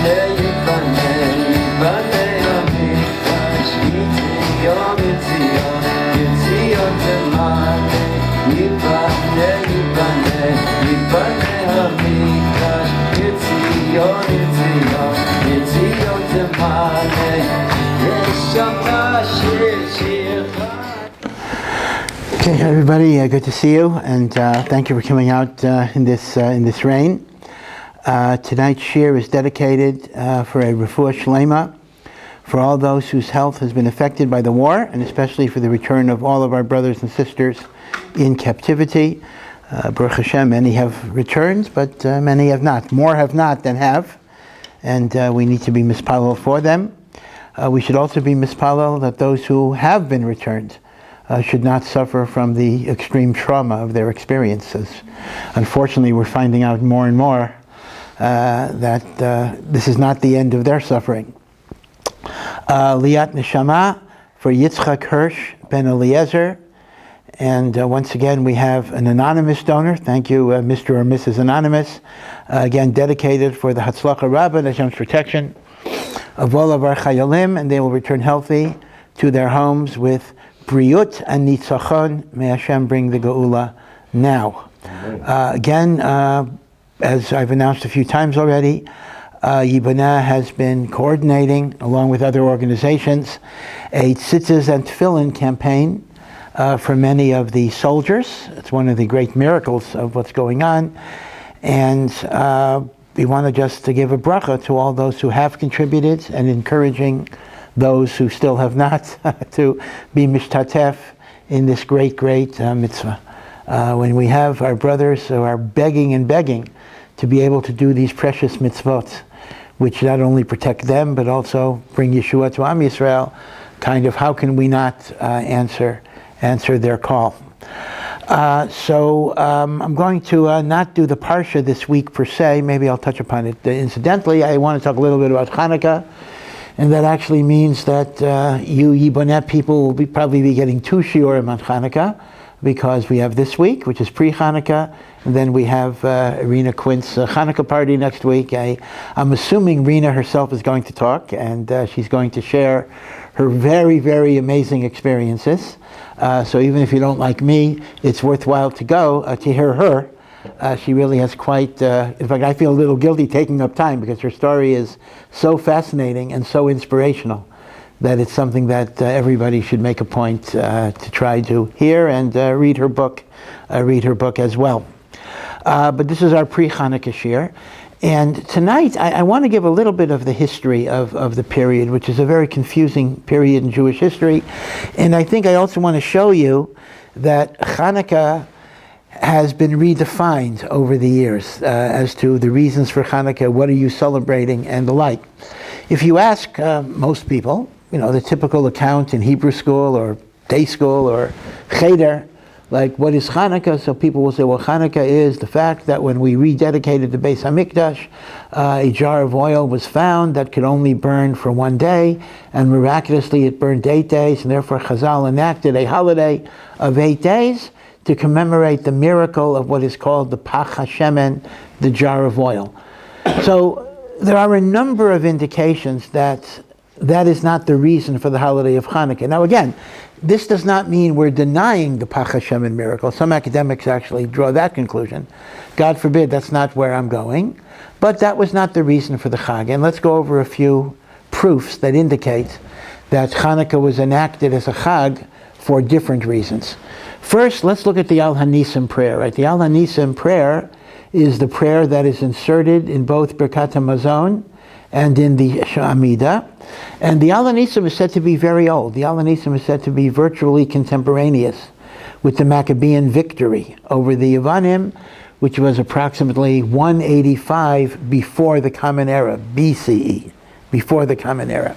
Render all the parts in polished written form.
Okay, everybody, good to see you, and thank you for coming out in this rain. Tonight's shir is dedicated for a Refuah Shelema, for all those whose health has been affected by the war, and especially for the return of all of our brothers and sisters in captivity. Baruch Hashem, many have returned, but many have not. More have not than have, and we need to be mispalel for them. We should also be mispalel that those who have been returned should not suffer from the extreme trauma of their experiences. Unfortunately, we're finding out more and more that this is not the end of their suffering. Aliyat Neshamot for Yitzchak Hirsh ben Eliezer. And once again, we have an anonymous donor. Thank you, Mr. or Mrs. Anonymous. Again, dedicated for the Hatzlajá raba and Hashem's protection of all of our Chayalim, and they will return healthy to their homes with Briut and Nitzachon. May Hashem bring the Geulá now. Again, as I've announced a few times already, YIBONEH has been coordinating, along with other organizations, a tzitzis and tefillin campaign for many of the soldiers. It's one of the great miracles of what's going on. And we want to give a bracha to all those who have contributed, and encouraging those who still have not to be mishtatef in this great mitzvah. When we have our brothers who are begging to be able to do these precious mitzvot, which not only protect them but also bring Yeshua to Am Yisrael, how can we not answer their call? So I'm going to not do the Parsha this week per se. Maybe I'll touch upon it incidentally. I want to talk a little bit about Chanukah. And that actually means that you YIBONEH people will probably be getting 2 shiurim on Chanukah, because we have this week, which is pre-Chanukah, and then we have Rena Quint's Chanukah party next week. I'm assuming Rena herself is going to talk, and she's going to share her very, very amazing experiences. So even if you don't like me, it's worthwhile to go to hear her. She really has quite, in fact, I feel a little guilty taking up time, because her story is so fascinating and so inspirational that it's something that everybody should make a point to try to hear, and read her book as well. But this is our pre-Chanukah shir. And tonight I want to give a little bit of the history of the period, which is a very confusing period in Jewish history. And I think I also want to show you that Chanukah has been redefined over the years as to the reasons for Chanukah, what are you celebrating, and the like. If you ask most people, the typical account in Hebrew school or day school or cheder, like, what is Chanukah? So people will say, well, Chanukah is the fact that when we rededicated the Beis HaMikdash, a jar of oil was found that could only burn for 1 day, and miraculously it burned 8 days, and therefore Chazal enacted a holiday of 8 days to commemorate the miracle of what is called the Pach HaShemen, the jar of oil. So there are a number of indications that is not the reason for the holiday of Chanukah. Now again, this does not mean we're denying the Pach HaShemen miracle. Some academics actually draw that conclusion. God forbid, that's not where I'm going. But that was not the reason for the Chag. And let's go over a few proofs that indicate that Chanukah was enacted as a Chag for different reasons. First, let's look at the Al Hanisim prayer. Right? The Al Hanisim prayer is the prayer that is inserted in both Birkat HaMazon and in the Sha'amida. And the Al Hanisim is said to be very old. The Al Hanisim is said to be virtually contemporaneous with the Maccabean victory over the Yevonim, which was approximately 185 before the Common Era, BCE, before the Common Era.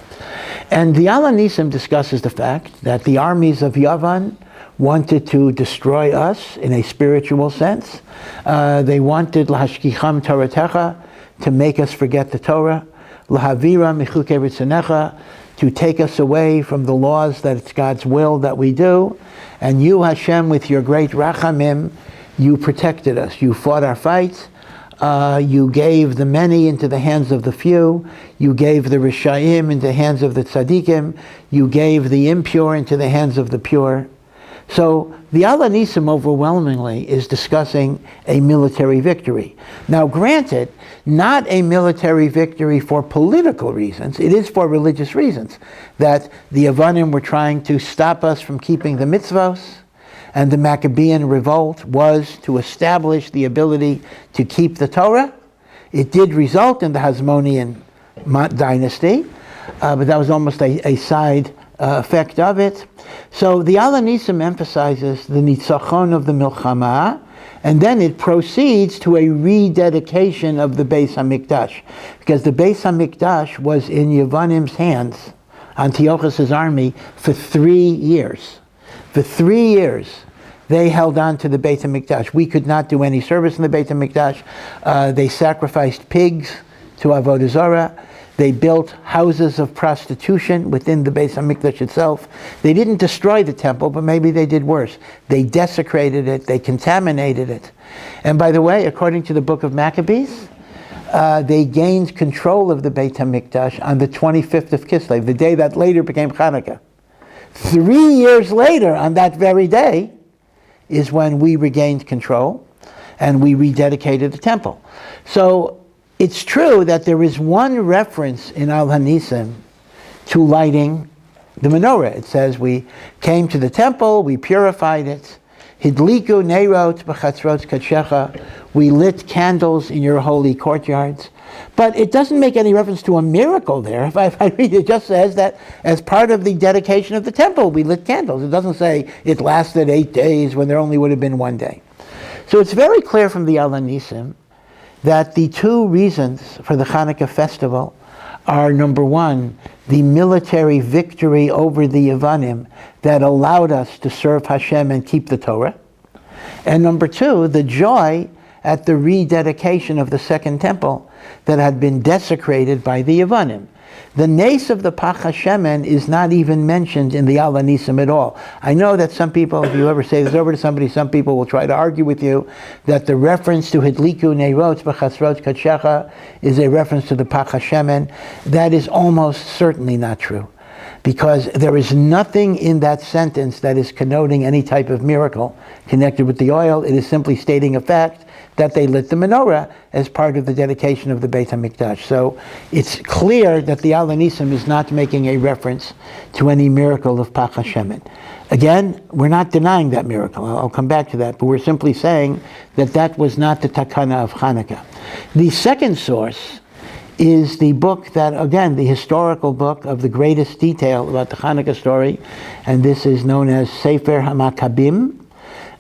And the Al Hanisim discusses the fact that the armies of Yavan wanted to destroy us in a spiritual sense. They wanted Lahashkicham Toratecha, to make us forget the Torah, Lahavira Michukei Ritzonecha, to take us away from the laws that it's God's will that we do. And you, Hashem, with your great rachamim, you protected us. You fought our fights. You gave the many into the hands of the few. You gave the Rishayim into the hands of the Tzaddikim. You gave the impure into the hands of the pure. So the Al-Hanisim overwhelmingly is discussing a military victory. Now granted, not a military victory for political reasons. It is for religious reasons. That the Yevonim were trying to stop us from keeping the mitzvos, and the Maccabean revolt was to establish the ability to keep the Torah. It did result in the Hasmonean dynasty, but that was almost a side effect of it. So the Al-Hanisim emphasizes the Nitzachon of the Milchama, and then it proceeds to a rededication of the Beis HaMikdash, because the Beis HaMikdash was in Yevanim's hands, Antiochus' army, for 3 years. For 3 years, they held on to the Beit HaMikdash. We could not do any service in the Beit HaMikdash. They sacrificed pigs to Avodah Zarah. They built houses of prostitution within the Beit HaMikdash itself. They didn't destroy the temple, but maybe they did worse. They desecrated it. They contaminated it. And by the way, according to the book of Maccabees, they gained control of the Beit HaMikdash on the 25th of Kislev, the day that later became Chanukah. 3 years later, on that very day, is when we regained control and we rededicated the temple. So it's true that there is one reference in Al-Hanisim to lighting the menorah. It says, we came to the temple, we purified it. Hidliku neirot b'chatzrot kadshecha. We lit candles in your holy courtyards. But it doesn't make any reference to a miracle there. If I read it, just says that as part of the dedication of the temple, we lit candles. It doesn't say it lasted 8 days when there only would have been 1 day. So it's very clear from the Al-Hanisim that the two reasons for the Hanukkah festival are, number one, the military victory over the Yevanim that allowed us to serve Hashem and keep the Torah. And number two, the joy at the rededication of the second temple that had been desecrated by the Yevanim. The nace of the Pach HaShemen is not even mentioned in the Al-Hanisim at all. I know that some people, if you ever say this over to somebody, some people will try to argue with you that the reference to Hidliku Neirot B'chatzrot Kadshecha is a reference to the Pach HaShemen. That is almost certainly not true, because there is nothing in that sentence that is connoting any type of miracle connected with the oil. It is simply stating a fact that they lit the menorah as part of the dedication of the Beit HaMikdash. So it's clear that the Al-Hanisim is not making a reference to any miracle of Pach HaShemen. Again, we're not denying that miracle. I'll come back to that, but we're simply saying that that was not the takana of Hanukkah. The second source is the book that, again, the historical book of the greatest detail about the Hanukkah story, and this is known as Sefer HaMakkabim.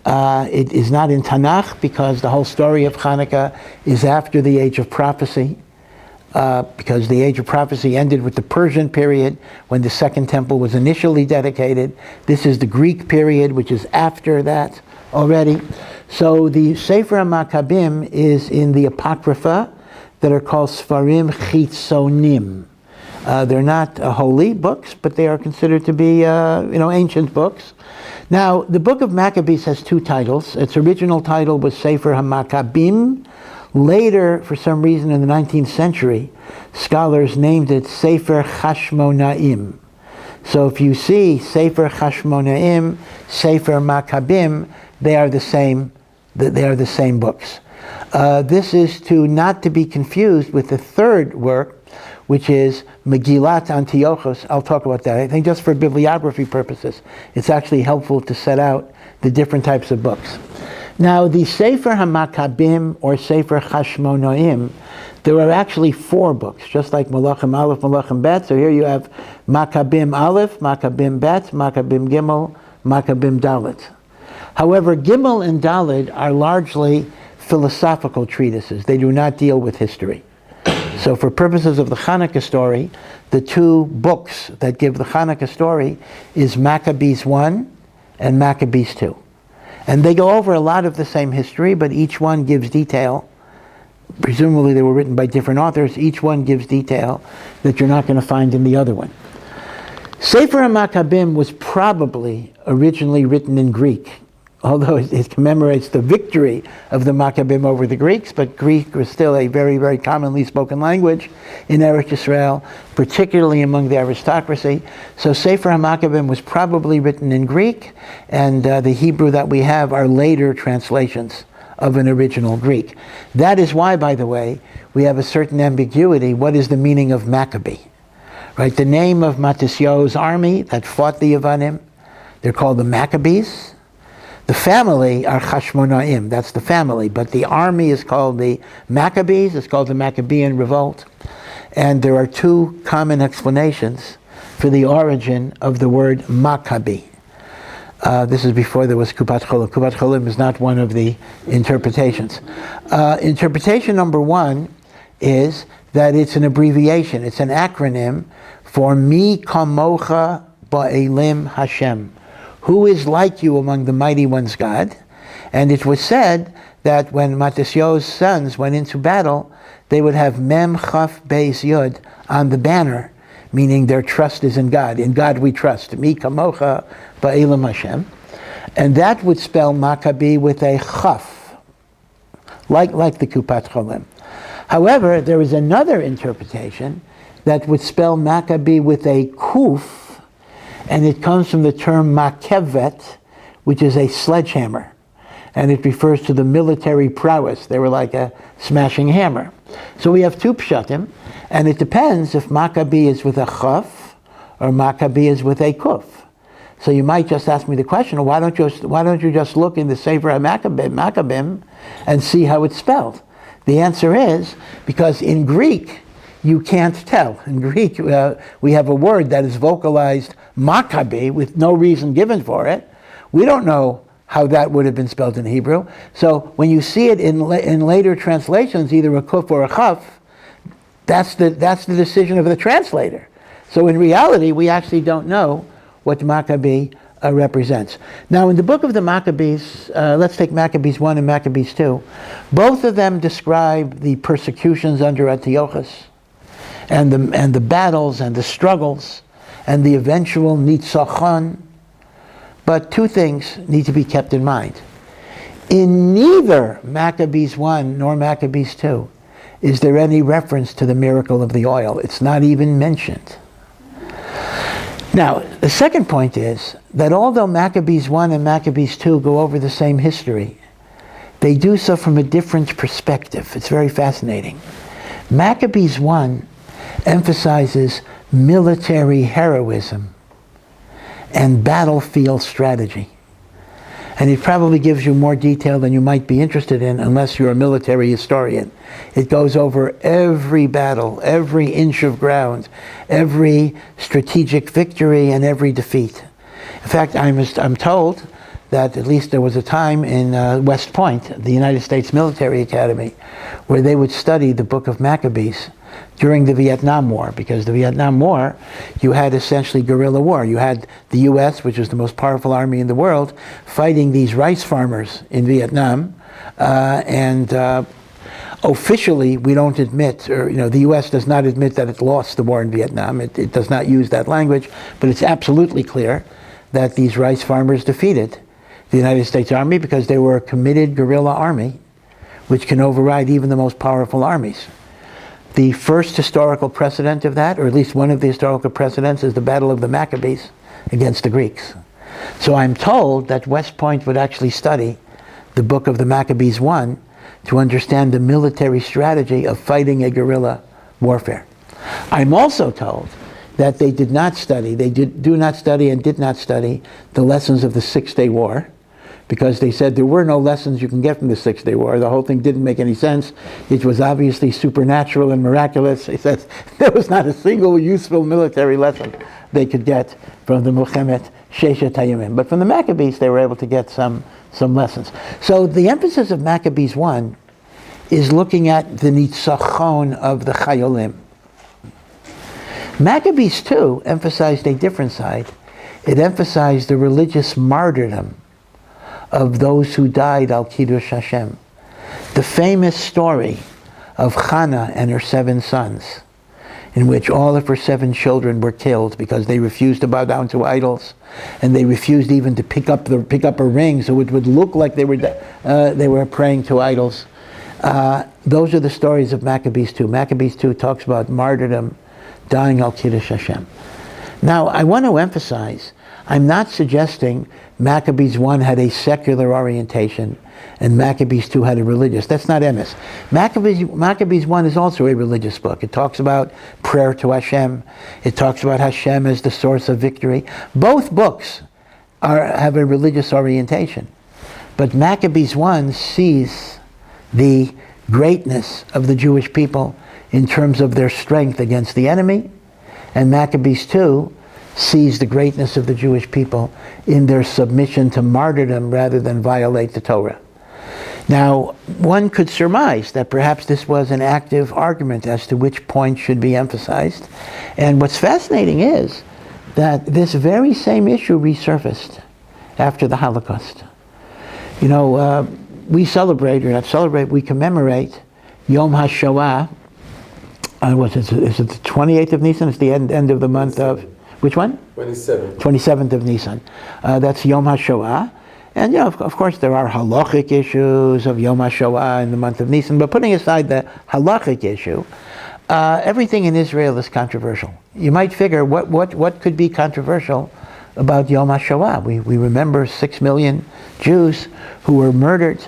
It is not in Tanakh because the whole story of Hanukkah is after the age of prophecy, because the age of prophecy ended with the Persian period when the second temple was initially dedicated. This is the Greek period, which is after that already. So the Sefer HaMakkabim is in the Apocrypha that are called Sfarim Chitzonim. They're not holy books, but they are considered to be ancient books. Now, the book of Maccabees has two titles. Its original title was Sefer HaMakkabim. Later, for some reason in the 19th century, scholars named it Sefer Chashmonaim. So if you see Sefer Chashmonaim, Sefer Makkabim, they are the same books. This is not to be confused with the third work, which is Megillat Antiochus. I'll talk about that. I think just for bibliography purposes, it's actually helpful to set out the different types of books. Now, the Sefer HaMakkabim or Sefer Chashmonaim, there are actually 4 books, just like Malachim Aleph, Malachim Bet. So here you have Makkabim Aleph, Makkabim Bet, Makkabim Gimel, Makkabim Dalet. However, Gimel and Dalet are largely philosophical treatises. They do not deal with history. So for purposes of the Hanukkah story, the 2 books that give the Hanukkah story is Maccabees 1 and Maccabees 2. And they go over a lot of the same history, but each one gives detail. Presumably they were written by different authors. Each one gives detail that you're not going to find in the other one. Sefer HaMakkabim was probably originally written in Greek, although it commemorates the victory of the Maccabim over the Greeks, but Greek was still a very, very commonly spoken language in Eretz Yisrael, particularly among the aristocracy. So Sefer HaMaccabim was probably written in Greek, and the Hebrew that we have are later translations of an original Greek. That is why, by the way, we have a certain ambiguity. What is the meaning of Maccabee? Right, the name of Matisyahu's army that fought the Yevanim, they're called the Maccabees. The family are Chashmonaim, that's the family, but the army is called the Maccabees, it's called the Maccabean Revolt. And there are two common explanations for the origin of the word Maccabee. This is before there was Kupat Cholim. Kupat Cholim is not one of the interpretations. Interpretation number one is that it's an abbreviation, it's an acronym for Mi Kamocha Ba'elim Hashem. Who is like you among the mighty ones, God? And it was said that when Matisyahu's sons went into battle, they would have Mem Chaf Beis Yud on the banner, meaning their trust is in God. In God we trust. Mi Kamocha Ba'elim Hashem. And that would spell Maccabee with a Chaf, like the Kupat Cholim. However, there is another interpretation that would spell Maccabee with a Kuf, and it comes from the term Makevet, which is a sledgehammer. And it refers to the military prowess. They were like a smashing hammer. So we have two pshatim, and it depends if Maccabee is with a Chaf or Maccabee is with a Kuf. So you might just ask me the question, why don't you just look in the Sefer HaMaccabim and see how it's spelled? The answer is because in Greek, you can't tell. In Greek, we have a word that is vocalized Maccabee with no reason given for it. We don't know how that would have been spelled in Hebrew. So when you see it in later translations, either a kuf or a chaf, that's the decision of the translator. So in reality, we actually don't know what Maccabee represents. Now, in the book of the Maccabees, let's take Maccabees 1 and Maccabees 2. Both of them describe the persecutions under Antiochus, and the battles and the struggles and the eventual Nitzachon. But two things need to be kept in mind. In neither Maccabees 1 nor Maccabees 2 is there any reference to the miracle of the oil. It's not even mentioned. Now, the second point is that although Maccabees 1 and Maccabees 2 go over the same history, they do so from a different perspective. It's very fascinating. Maccabees 1 emphasizes military heroism and battlefield strategy. And it probably gives you more detail than you might be interested in unless you're a military historian. It goes over every battle, every inch of ground, every strategic victory, and every defeat. In fact, I'm told that at least there was a time in West Point, the United States Military Academy, where they would study the book of Maccabees during the Vietnam War, because the Vietnam War, you had essentially guerrilla war. You had the U.S., which was the most powerful army in the world, fighting these rice farmers in Vietnam, and officially we don't admit, or the U.S. does not admit that it lost the war in Vietnam. It does not use that language, but it's absolutely clear that these rice farmers defeated the United States Army because they were a committed guerrilla army, which can override even the most powerful armies. The first historical precedent of that, or at least one of the historical precedents, is the Battle of the Maccabees against the Greeks. So I'm told that West Point would actually study the book of the Maccabees 1 to understand the military strategy of fighting a guerrilla warfare. I'm also told that they do not study and did not study the lessons of the Six-Day War, because they said there were no lessons you can get from the Six-Day War. The whole thing didn't make any sense. It was obviously supernatural and miraculous. He says there was not a single useful military lesson they could get from the Milchemet Sheshet Hayamim. But from the Maccabees, they were able to get some lessons. So the emphasis of Maccabees 1 is looking at the Nitzachon of the Chayalim. Maccabees 2 emphasized a different side. It emphasized the religious martyrdom of those who died al Kiddush Hashem. The famous story of Hannah and her 7 sons. in which all of her 7 children were killed because they refused to bow down to idols, and they refused even to pick up a ring so it would look like they were praying to idols. Those are the stories of Maccabees 2. Maccabees 2 talks about martyrdom, dying al Kiddush Hashem. Now, I want to emphasize, I'm not suggesting Maccabees 1 had a secular orientation and Maccabees 2 had a religious. That's not emes. Maccabees 1 is also a religious book. It talks about prayer to Hashem. It talks about Hashem as the source of victory. Both books have a religious orientation. But Maccabees 1 sees the greatness of the Jewish people in terms of their strength against the enemy, and Maccabees 2 sees the greatness of the Jewish people in their submission to martyrdom rather than violate the Torah. Now, one could surmise that perhaps this was an active argument as to which point should be emphasized. And what's fascinating is that this very same issue resurfaced after the Holocaust. You know, we commemorate Yom HaShoah. Is it the 28th of Nisan? It's the end of the month of... Which one? 27th of Nisan. That's Yom HaShoah. And, you know, of course, there are halachic issues of Yom HaShoah in the month of Nisan, but putting aside the halachic issue, everything in Israel is controversial. You might figure, what could be controversial about Yom HaShoah? We remember 6 million Jews who were murdered.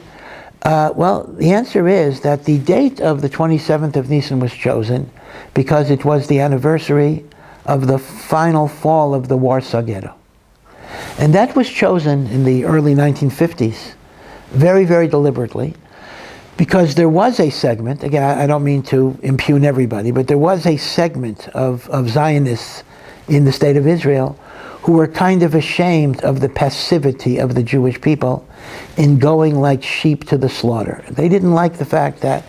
Well, the answer is that the date of the 27th of Nisan was chosen because it was the anniversary of the final fall of the Warsaw Ghetto. And that was chosen in the early 1950s, very, very deliberately, because there was a segment, again, I don't mean to impugn everybody, but there was a segment of Zionists in the state of Israel who were kind of ashamed of the passivity of the Jewish people in going like sheep to the slaughter. They didn't like the fact that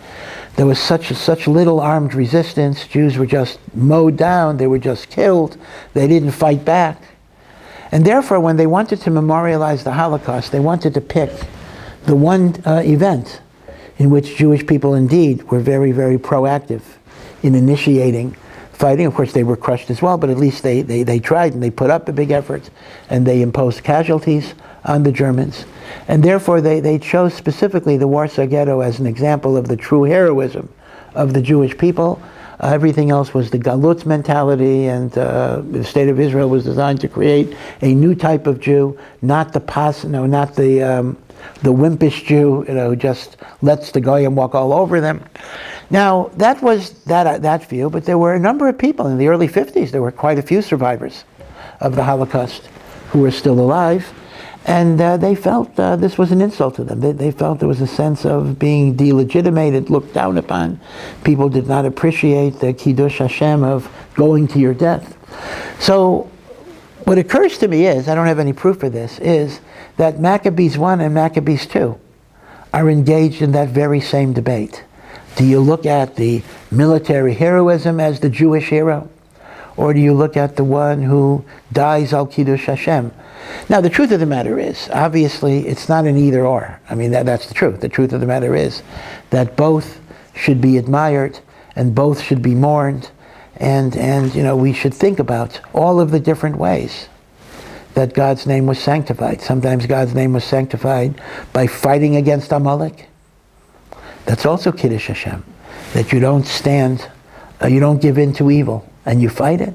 there was such little armed resistance. Jews were just mowed down. They were just killed. They didn't fight back. And therefore, when they wanted to memorialize the Holocaust, they wanted to pick the one event in which Jewish people indeed were very, very proactive in initiating fighting. Of course, they were crushed as well, but at least they tried and they put up a big effort and they imposed casualties on the Germans. And therefore, they chose specifically the Warsaw Ghetto as an example of the true heroism of the Jewish people. Everything else was the Galut mentality, and the state of Israel was designed to create a new type of Jew, not the wimpish Jew, who just lets the goyim walk all over them. Now, that was that view, but there were a number of people in the early 50s. There were quite a few survivors of the Holocaust who were still alive, and they felt this was an insult to them. They felt there was a sense of being delegitimated, looked down upon. People did not appreciate the Kiddush Hashem of going to your death. So what occurs to me is, I don't have any proof for this, is that Maccabees 1 and Maccabees 2 are engaged in that very same debate. Do you look at the military heroism as the Jewish hero? Or do you look at the one who dies al Kiddush Hashem? Now, the truth of the matter is, obviously, it's not an either or. I mean, that's the truth. The truth of the matter is that both should be admired and both should be mourned. And we should think about all of the different ways that God's name was sanctified. Sometimes God's name was sanctified by fighting against Amalek. That's also Kiddush Hashem. That you don't you don't give in to evil, and you fight it.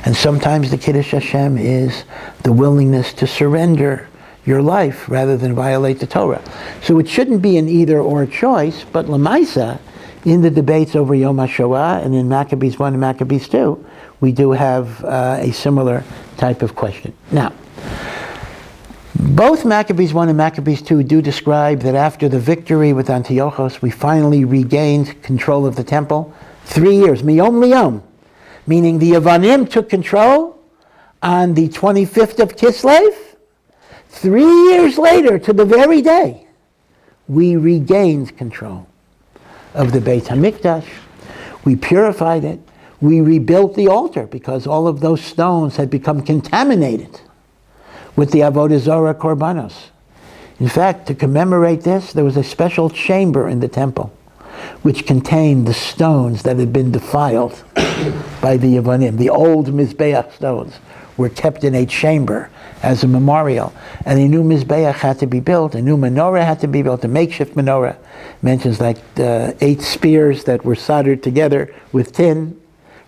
And sometimes the Kiddush Hashem is the willingness to surrender your life rather than violate the Torah. So it shouldn't be an either or choice, but Lamaisa, in the debates over Yom HaShoah and in Maccabees 1 and Maccabees 2, we do have a similar type of question. Now, both Maccabees 1 and Maccabees 2 do describe that after the victory with Antiochus, we finally regained control of the temple. 3 years, miyom liyom, meaning the Yevanim took control on the 25th of Kislev. 3 years later, to the very day, we regained control of the Beit HaMikdash. We purified it. We rebuilt the altar because all of those stones had become contaminated with the Avodah Zarah Korbanos. In fact, to commemorate this, there was a special chamber in the temple which contained the stones that had been defiled by the Yibonim. The old Mizbeach stones were kept in a chamber as a memorial, and a new Mizbeach had to be built, a new menorah had to be built, a makeshift menorah. Mentions like 8 spears that were soldered together with tin,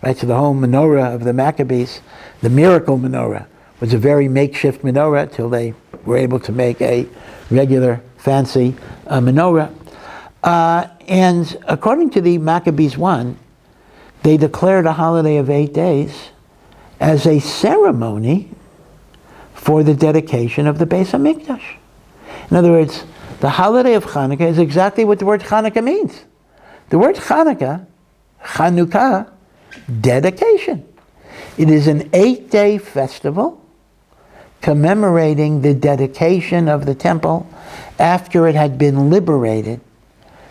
right? So the whole menorah of the Maccabees, the miracle menorah, was a very makeshift menorah till they were able to make a regular fancy menorah. And according to the Maccabees 1, they declared a holiday of 8 days as a ceremony for the dedication of the Beis HaMikdash. In other words, the holiday of Hanukkah is exactly what the word Hanukkah means. The word Hanukkah, Chanukah, dedication. It is an 8-day festival commemorating the dedication of the temple after it had been liberated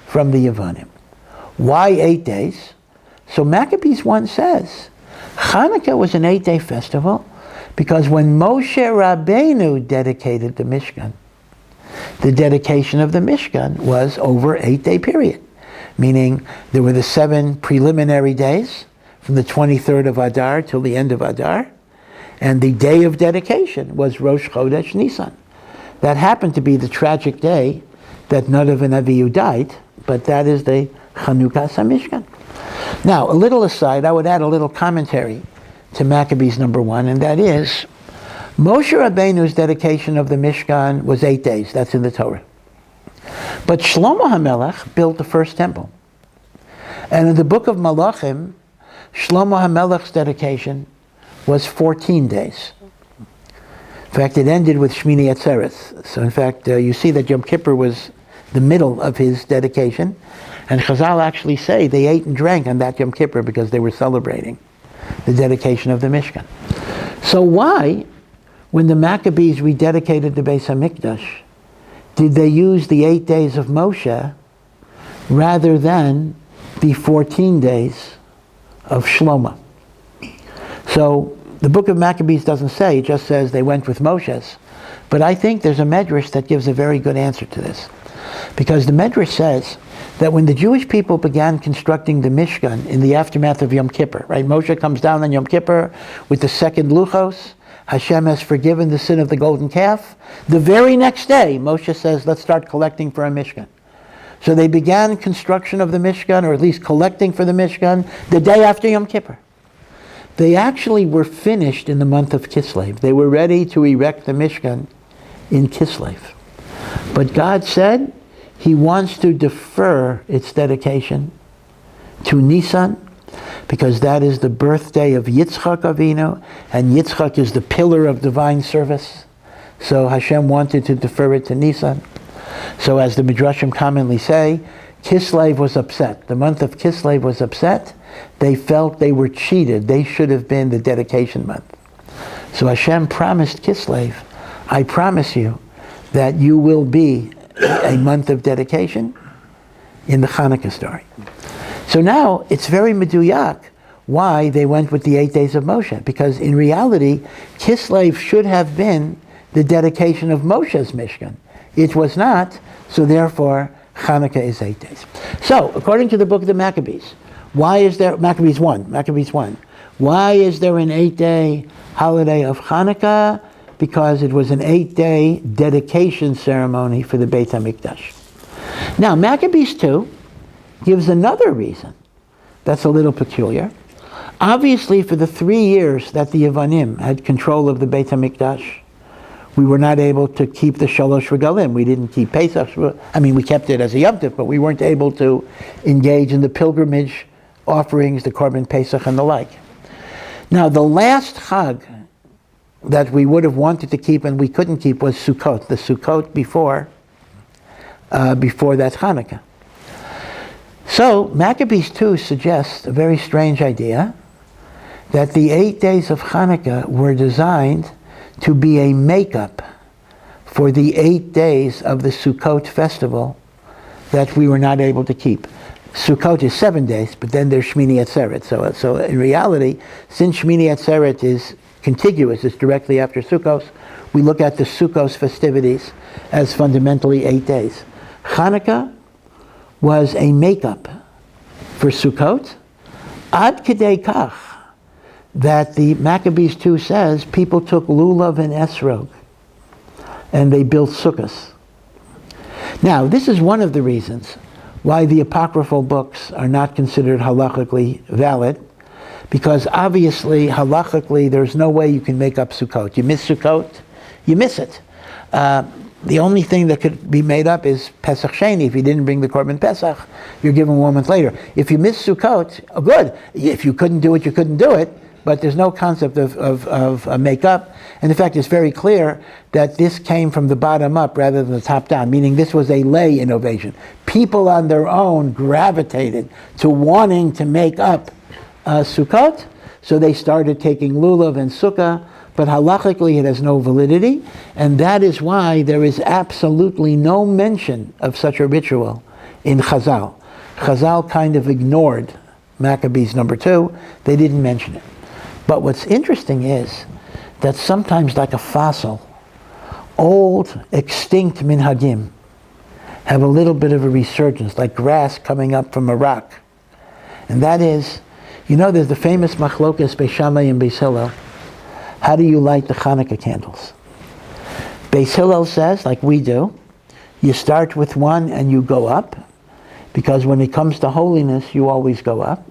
from the Yibonim. Why 8 days? So Maccabees 1 says, Hanukkah was an 8-day festival because when Moshe Rabbeinu dedicated the Mishkan, the dedication of the Mishkan was over an 8-day period. Meaning there were the 7 preliminary days from the 23rd of Adar till the end of Adar. And the day of dedication was Rosh Chodesh Nisan. That happened to be the tragic day that Nadav and Avihu died, but that is the Chanukah HaMishkan. Now, a little aside, I would add a little commentary to Maccabees number 1, and that is, Moshe Rabbeinu's dedication of the Mishkan was 8 days. That's in the Torah. But Shlomo HaMelech built the first temple. And in the book of Malachim, Shlomo HaMelech's dedication was 14 days. In fact, it ended with Shmini Atzeret. So in fact, you see that Yom Kippur was the middle of his dedication. And Chazal actually say they ate and drank on that Yom Kippur because they were celebrating the dedication of the Mishkan. So why, when the Maccabees rededicated the Beis HaMikdash, did they use the 8 days of Moshe rather than the 14 days of Shlomo? So the book of Maccabees doesn't say, it just says they went with Moshe's. But I think there's a medrash that gives a very good answer to this. Because the medrash says that when the Jewish people began constructing the Mishkan in the aftermath of Yom Kippur, right? Moshe comes down on Yom Kippur with the second Luchos. Hashem has forgiven the sin of the golden calf. The very next day, Moshe says, let's start collecting for a Mishkan. So they began construction of the Mishkan, or at least collecting for the Mishkan, the day after Yom Kippur. They actually were finished in the month of Kislev. They were ready to erect the Mishkan in Kislev. But God said He wants to defer its dedication to Nisan, because that is the birthday of Yitzchak Avinu, and Yitzchak is the pillar of divine service. So Hashem wanted to defer it to Nisan. So as the Midrashim commonly say, Kislev was upset. The month of Kislev was upset. They felt they were cheated. They should have been the dedication month. So Hashem promised Kislev, I promise you that you will be a month of dedication in the Hanukkah story. So now it's very meduyak why they went with the 8 days of Moshe, because in reality, Kislev should have been the dedication of Moshe's Mishkan. It was not, so therefore Hanukkah is 8 days. So, according to the book of the Maccabees, why is there, Maccabees 1, why is there an 8-day holiday of Hanukkah? Because it was an 8-day dedication ceremony for the Beit HaMikdash. Now, Maccabees 2 gives another reason that's a little peculiar. Obviously, for the 3 years that the Yibonim had control of the Beit HaMikdash, we were not able to keep the Shalosh Regalim. We didn't keep Pesach. I mean, we kept it as a Yom Tov, but we weren't able to engage in the pilgrimage offerings, the Korban Pesach and the like. Now, the last Chag that we would have wanted to keep and we couldn't keep was Sukkot, the Sukkot before that Hanukkah. So, Maccabees 2 suggests a very strange idea, that the 8 days of Hanukkah were designed to be a makeup for the 8 days of the Sukkot festival that we were not able to keep. Sukkot is 7 days, but then there's Shmini Atzeret. So in reality, since Shmini Atzeret is contiguous, it's directly after Sukkot, we look at the Sukkot festivities as fundamentally 8 days. Hanukkah was a makeup for Sukkot, ad kedei kach, that the Maccabees 2 says people took lulav and esrog and they built sukkahs. Now, this is one of the reasons why the apocryphal books are not considered halachically valid, because obviously, halachically, there's no way you can make up Sukkot. You miss Sukkot, you miss it. The only thing that could be made up is Pesach Sheni. If you didn't bring the Korban Pesach, you're given 1 month later. If you miss Sukkot, oh, good. If you couldn't do it, you couldn't do it. But there's no concept of a make-up. And in fact, it's very clear that this came from the bottom up rather than the top down, meaning this was a lay innovation. People on their own gravitated to wanting to make up Sukkot, so they started taking lulav and sukkah, but halachically it has no validity, and that is why there is absolutely no mention of such a ritual in Chazal. Chazal kind of ignored Maccabees number 2. They didn't mention it. But what's interesting is that sometimes, like a fossil, old, extinct minhagim have a little bit of a resurgence, like grass coming up from a rock. And that is, there's the famous machlokas Beis Shammai and Beis Hillel. How do you light the Hanukkah candles? Beis Hillel says, like we do, you start with 1 and you go up, because when it comes to holiness, you always go up.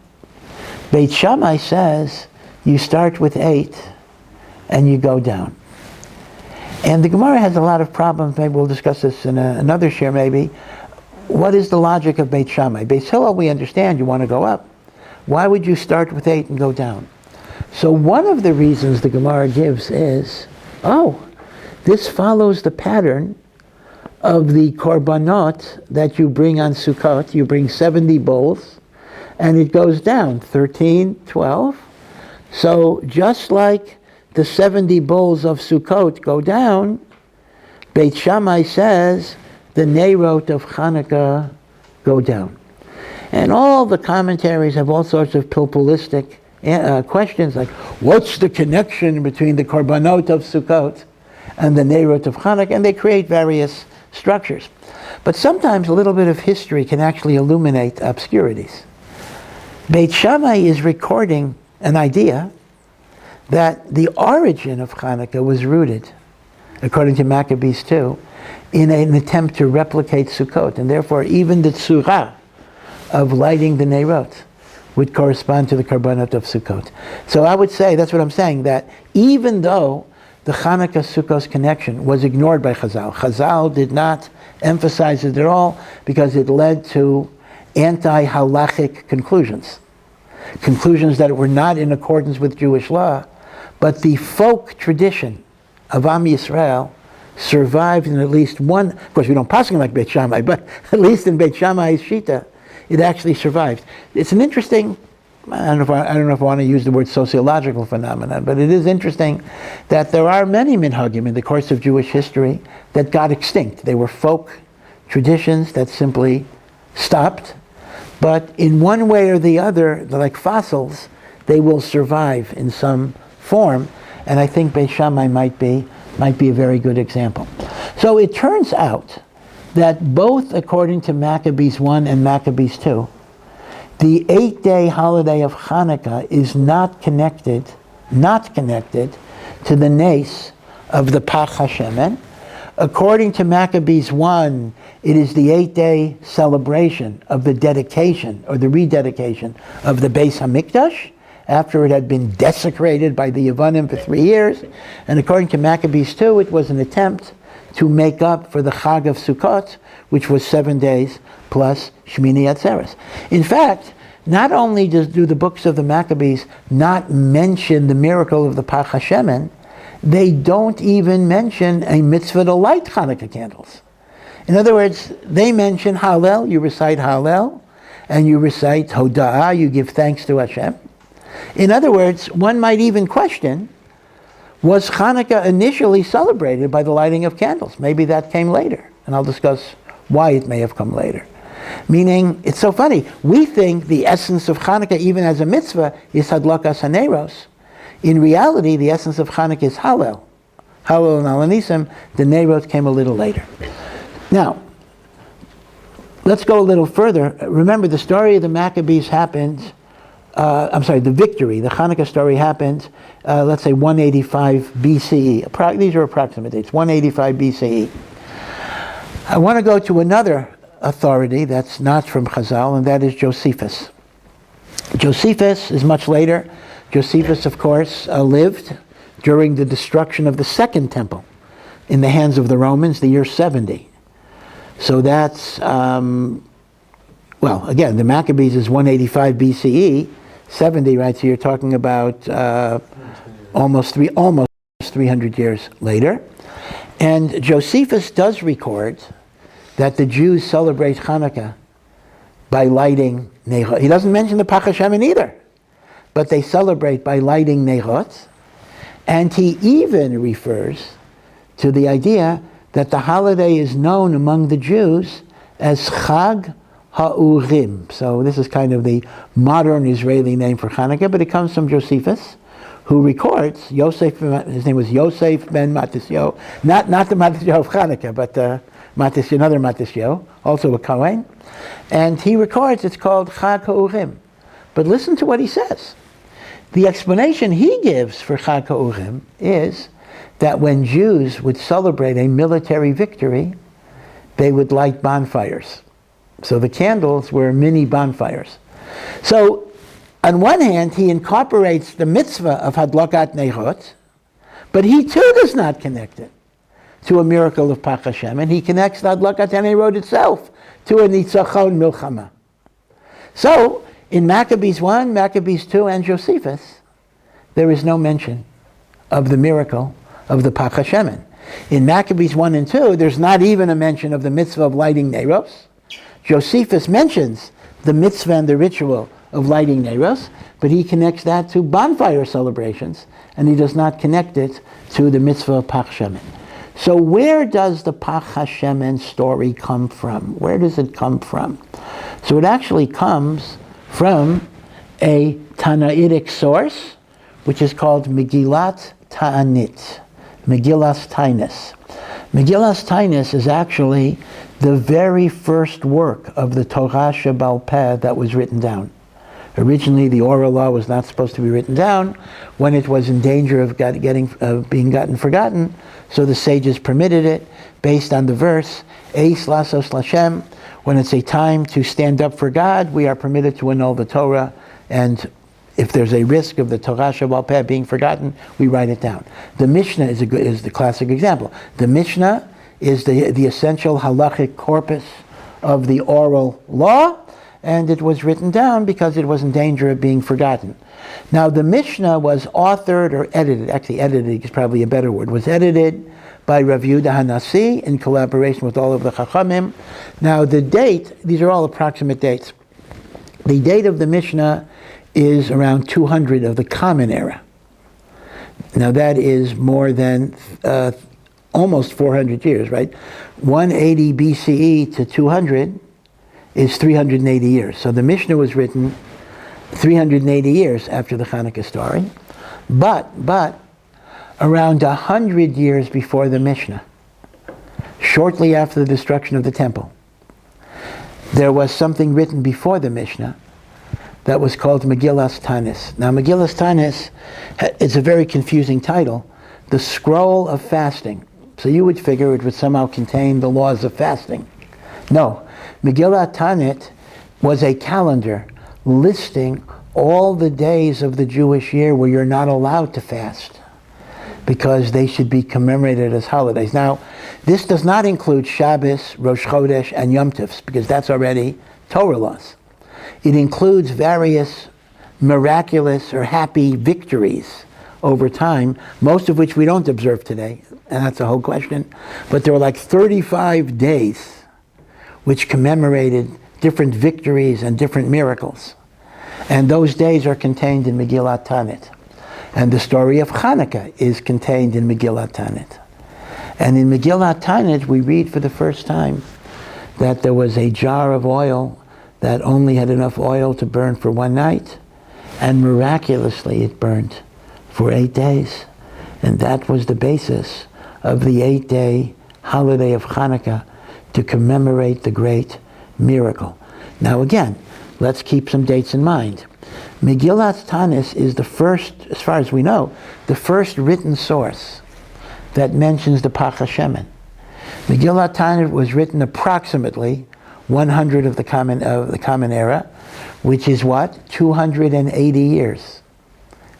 Beis Shammai says, you start with 8 and you go down. And the Gemara has a lot of problems. Maybe we'll discuss this in another share maybe. What is the logic of Beis Shammai? Beis Hillel, we understand you want to go up. Why would you start with 8 and go down? So one of the reasons the Gemara gives is, this follows the pattern of the korbanot that you bring on Sukkot. You bring 70 bowls, and it goes down, 13, 12. So just like the 70 bowls of Sukkot go down, Beit Shammai says the neirot of Chanukah go down. And all the commentaries have all sorts of pilpulistic questions, like, what's the connection between the korbanot of Sukkot and the neirot of Chanukah? And they create various structures. But sometimes a little bit of history can actually illuminate obscurities. Beit Shammai is recording an idea that the origin of Hanukkah was rooted, according to Maccabees 2, in an attempt to replicate Sukkot, and therefore even the tzura of lighting the neirot would correspond to the korbanot of Sukkot. So I would say, that's what I'm saying, that even though the Hanukkah-Sukkot connection was ignored by Chazal did not emphasize it at all because it led to anti-halachic conclusions that were not in accordance with Jewish law, but the folk tradition of Am Yisrael survived in at least one. Of course, we don't paskin like Beit Shammai, but at least in Beit Shammai's shita, it actually survived. It's an interesting, I don't know if I want to use the word sociological phenomenon, but it is interesting that there are many minhagim in the course of Jewish history that got extinct. They were folk traditions that simply stopped, but in one way or the other, they're like fossils, they will survive in some form, and I think Beit Shammai might be a very good example. So it turns out that both according to Maccabees 1 and Maccabees 2, the 8-day holiday of Hanukkah is not connected to the nace of the Pach HaShemen. According to Maccabees 1, it is the 8-day celebration of the dedication or the rededication of the Beis HaMikdash after it had been desecrated by the YIBONEH for 3 years. And according to Maccabees 2, it was an attempt to make up for the Chag of Sukkot, which was 7 days plus Shmini Atzeres. In fact, not only do the books of the Maccabees not mention the miracle of the Pach HaShemen, they don't even mention a mitzvah to light Hanukkah candles. In other words, they mention Hallel, you recite Hallel, and you recite Hoda'ah, you give thanks to Hashem. In other words, one might even question, was Hanukkah initially celebrated by the lighting of candles? Maybe that came later, and I'll discuss why it may have come later. Meaning, it's so funny, we think the essence of Hanukkah, even as a mitzvah, is Hadlakas HaNeiros. In reality, the essence of Hanukkah is Hallel. Hallel and Alanisim, the Neirot came a little later. Now, let's go a little further. Remember, the story of the Maccabees happened the victory, the Hanukkah story happened, let's say 185 BCE. These are approximate dates, 185 BCE. I want to go to another authority that's not from Chazal, and that is Josephus. Josephus is much later. Josephus, of course, lived during the destruction of the Second Temple in the hands of the Romans, the year 70. So that's, again, the Maccabees is 185 BCE, 70, right? So you're talking about almost 300 years later. And Josephus does record that the Jews celebrate Hanukkah by lighting nehot. He doesn't mention the Pach HaShemen either, but they celebrate by lighting nehot. And he even refers to the idea that the holiday is known among the Jews as Chag HaUrim. So this is kind of the modern Israeli name for Hanukkah, but it comes from Josephus, who records, his name was Yosef ben Matisyo, not the Matisyo of Hanukkah, but Matisyo, another Matisyo, also a Kohen. And he records it's called Chag HaUrim. But listen to what he says. The explanation he gives for Chag HaUrim is that when Jews would celebrate a military victory, they would light bonfires. So the candles were mini bonfires. So on one hand, he incorporates the mitzvah of Hadlakat Nehot, but he too does not connect it to a miracle of Pach Hashem, and he connects the Hadlakat Nehot itself to a Nitzachon Milchama. So in Maccabees 1, Maccabees 2, and Josephus, there is no mention of the miracle of the Pach HaShemen. In Maccabees 1 and 2, there's not even a mention of the mitzvah of lighting Neiros. Josephus mentions the mitzvah and the ritual of lighting Neiros, but he connects that to bonfire celebrations, and he does not connect it to the mitzvah of Pach HaShemen. So where does the Pach HaShemen story come from? Where does it come from? So it actually comes from a Tanaitic source, which is called Megillat Ta'anit. Megillas Tainus. Megillas Tainus is actually the very first work of the Torah Sheba'al Peh that was written down. Originally, the oral law was not supposed to be written down when it was in danger of being gotten forgotten, so the sages permitted it based on the verse, Eis Lasos Lashem, when it's a time to stand up for God, we are permitted to annul the Torah, and if there's a risk of the Torah Sheba'al Peh being forgotten, we write it down. The Mishnah is the classic example. The Mishnah is the essential halachic corpus of the oral law, and it was written down because it was in danger of being forgotten. Now, the Mishnah was authored or edited, actually edited is probably a better word, was edited by Rav Yehuda HaNasi in collaboration with all of the Chachamim. Now, the date, these are all approximate dates. The date of the Mishnah is around 200 of the Common Era. Now that is more than almost 400 years, right? 180 BCE to 200 is 380 years. So the Mishnah was written 380 years after the Hanukkah story, but around 100 years before the Mishnah, shortly after the destruction of the temple, there was something written before the Mishnah that was called Megillas Tanis. Now, Megillas Tanis is a very confusing title. The Scroll of Fasting. So you would figure it would somehow contain the laws of fasting. No. Megillat Tanit was a calendar listing all the days of the Jewish year where you're not allowed to fast because they should be commemorated as holidays. Now, this does not include Shabbos, Rosh Chodesh, and Yom Tovs because that's already Torah laws. It includes various miraculous or happy victories over time, most of which we don't observe today, and that's a whole question. But there were like 35 days which commemorated different victories and different miracles. And those days are contained in Megillat Tanit. And the story of Hanukkah is contained in Megillat Tanit. And in Megillat Tanit, we read for the first time that there was a jar of oil that only had enough oil to burn for one night, and miraculously it burned for 8 days. And that was the basis of the 8-day holiday of Hanukkah to commemorate the great miracle. Now again, let's keep some dates in mind. Megillat Tanis is the first, as far as we know, the first written source that mentions the Pach HaShemen. Megillat Tanis was written approximately 100 of the Common Era, which is what? 280 years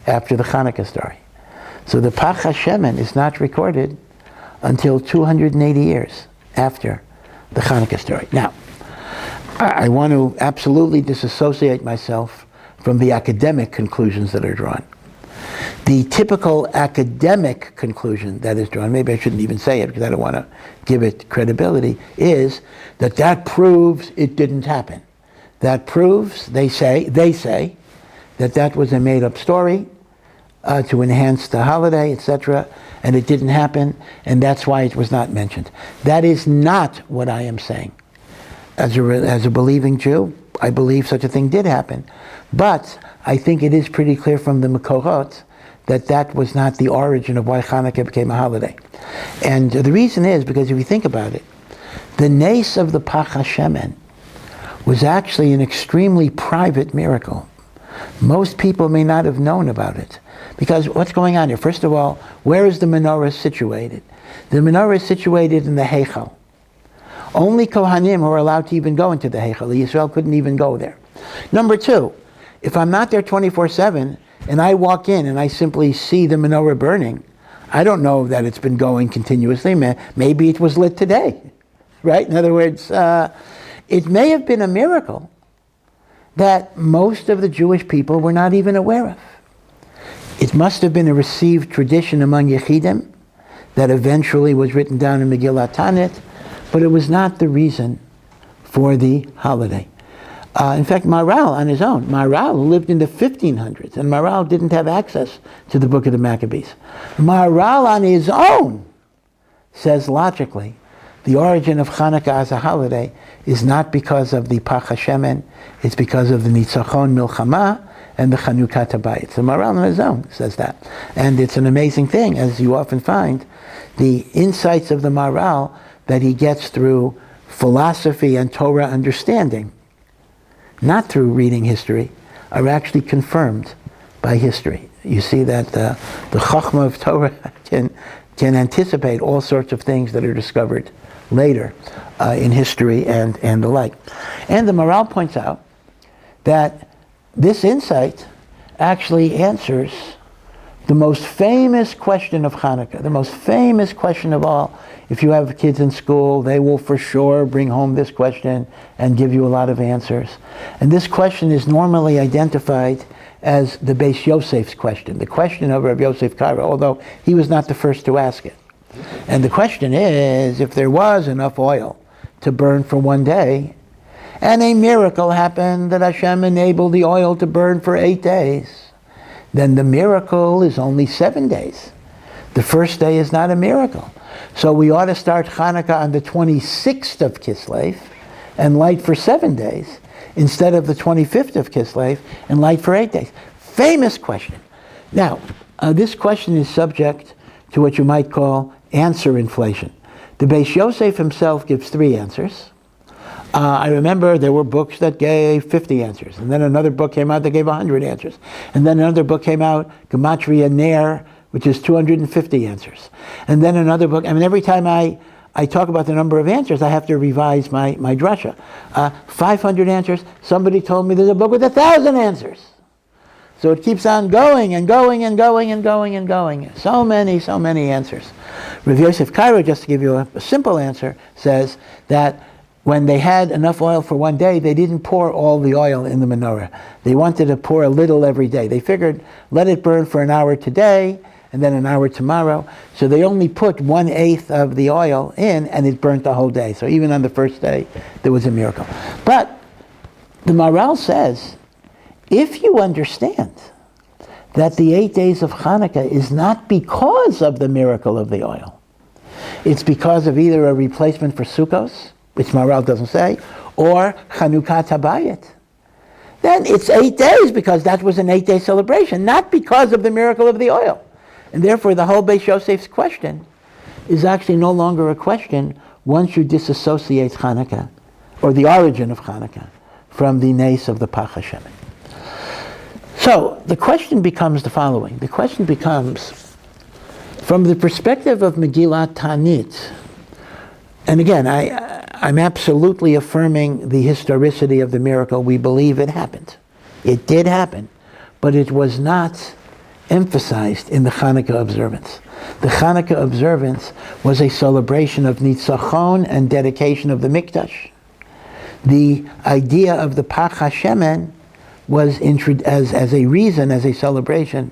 after the Hanukkah story. So the Pach HaShemen is not recorded until 280 years after the Hanukkah story. Now, I want to absolutely disassociate myself from the academic conclusions that are drawn. The typical academic conclusion that is drawn, maybe I shouldn't even say it because I don't want to give it credibility, is that proves it didn't happen. That proves, they say, that was a made-up story to enhance the holiday, etc., and it didn't happen, and that's why it was not mentioned. That is not what I am saying. As a believing Jew, I believe such a thing did happen. But I think it is pretty clear from the Makorot that was not the origin of why Hanukkah became a holiday. And the reason is because if you think about it, the nace of the Pach HaShemen was actually an extremely private miracle. Most people may not have known about it. Because what's going on here? First of all, where is the menorah situated? The menorah is situated in the Heichal. Only Kohanim are allowed to even go into the Heichal. Yisrael couldn't even go there. Number two, if I'm not there 24/7 and I walk in and I simply see the menorah burning, I don't know that it's been going continuously. Maybe it was lit today, right? In other words, it may have been a miracle that most of the Jewish people were not even aware of. It must have been a received tradition among Yechidim that eventually was written down in Megillat Tanit, but it was not the reason for the holiday. In fact, Maharal on his own, Maharal lived in the 1500s, and Maharal didn't have access to the Book of the Maccabees. Maharal on his own says logically, the origin of Hanukkah as a holiday is not because of the Pach HaShemen, it's because of the Nitzachon Milchama and the Chanukah Tabayit. So Maharal on his own says that. And it's an amazing thing, as you often find, the insights of the Maharal that he gets through philosophy and Torah understanding, not through reading history, are actually confirmed by history. You see that the Chochmah of Torah can anticipate all sorts of things that are discovered later in history and the like. And the Maharal points out that this insight actually answers the most famous question of Hanukkah, the most famous question of all. If you have kids in school, they will for sure bring home this question and give you a lot of answers. And this question is normally identified as the Beis Yosef's question, the question of Rabbi Yosef Karo, although he was not the first to ask it. And the question is, if there was enough oil to burn for one day, and a miracle happened that Hashem enabled the oil to burn for 8 days, then the miracle is only 7 days. The first day is not a miracle. So we ought to start Hanukkah on the 26th of Kislev and light for 7 days, instead of the 25th of Kislev and light for 8 days. Famous question. Now, this question is subject to what you might call answer inflation. The Beis Yosef himself gives 3 answers. I remember there were books that gave 50 answers, and then another book came out that gave 100 answers, and then another book came out, Gematria Ner, which is 250 answers. And then another book, every time I talk about the number of answers, I have to revise my drasha. 500 answers, somebody told me there's a book with 1,000 answers. So it keeps on going and going and going and going and going. So many answers. Rav Yosef Karo, just to give you a simple answer, says that when they had enough oil for one day, they didn't pour all the oil in the menorah. They wanted to pour a little every day. They figured, let it burn for an hour today, and then an hour tomorrow. So they only put 1/8 of the oil in, and it burnt the whole day. So even on the first day, there was a miracle. But the Maharal says, if you understand that the 8 days of Hanukkah is not because of the miracle of the oil, it's because of either a replacement for Sukkot, which Maharal doesn't say, or Chanukah Tabayit, then it's 8 days because that was an 8-day celebration, not because of the miracle of the oil. And therefore the whole Beis Yosef's question is actually no longer a question once you disassociate Hanukkah, or the origin of Hanukkah, from the nace of the Pach HaShemen. So the question becomes the following. The question becomes, from the perspective of Megillat Ta'anit, and again, I'm absolutely affirming the historicity of the miracle. We believe it happened. It did happen, but it was not emphasized in the Chanukah observance. The Chanukah observance was a celebration of Nitzachon and dedication of the Mikdash. The idea of the Pach HaShemen was as a reason, as a celebration,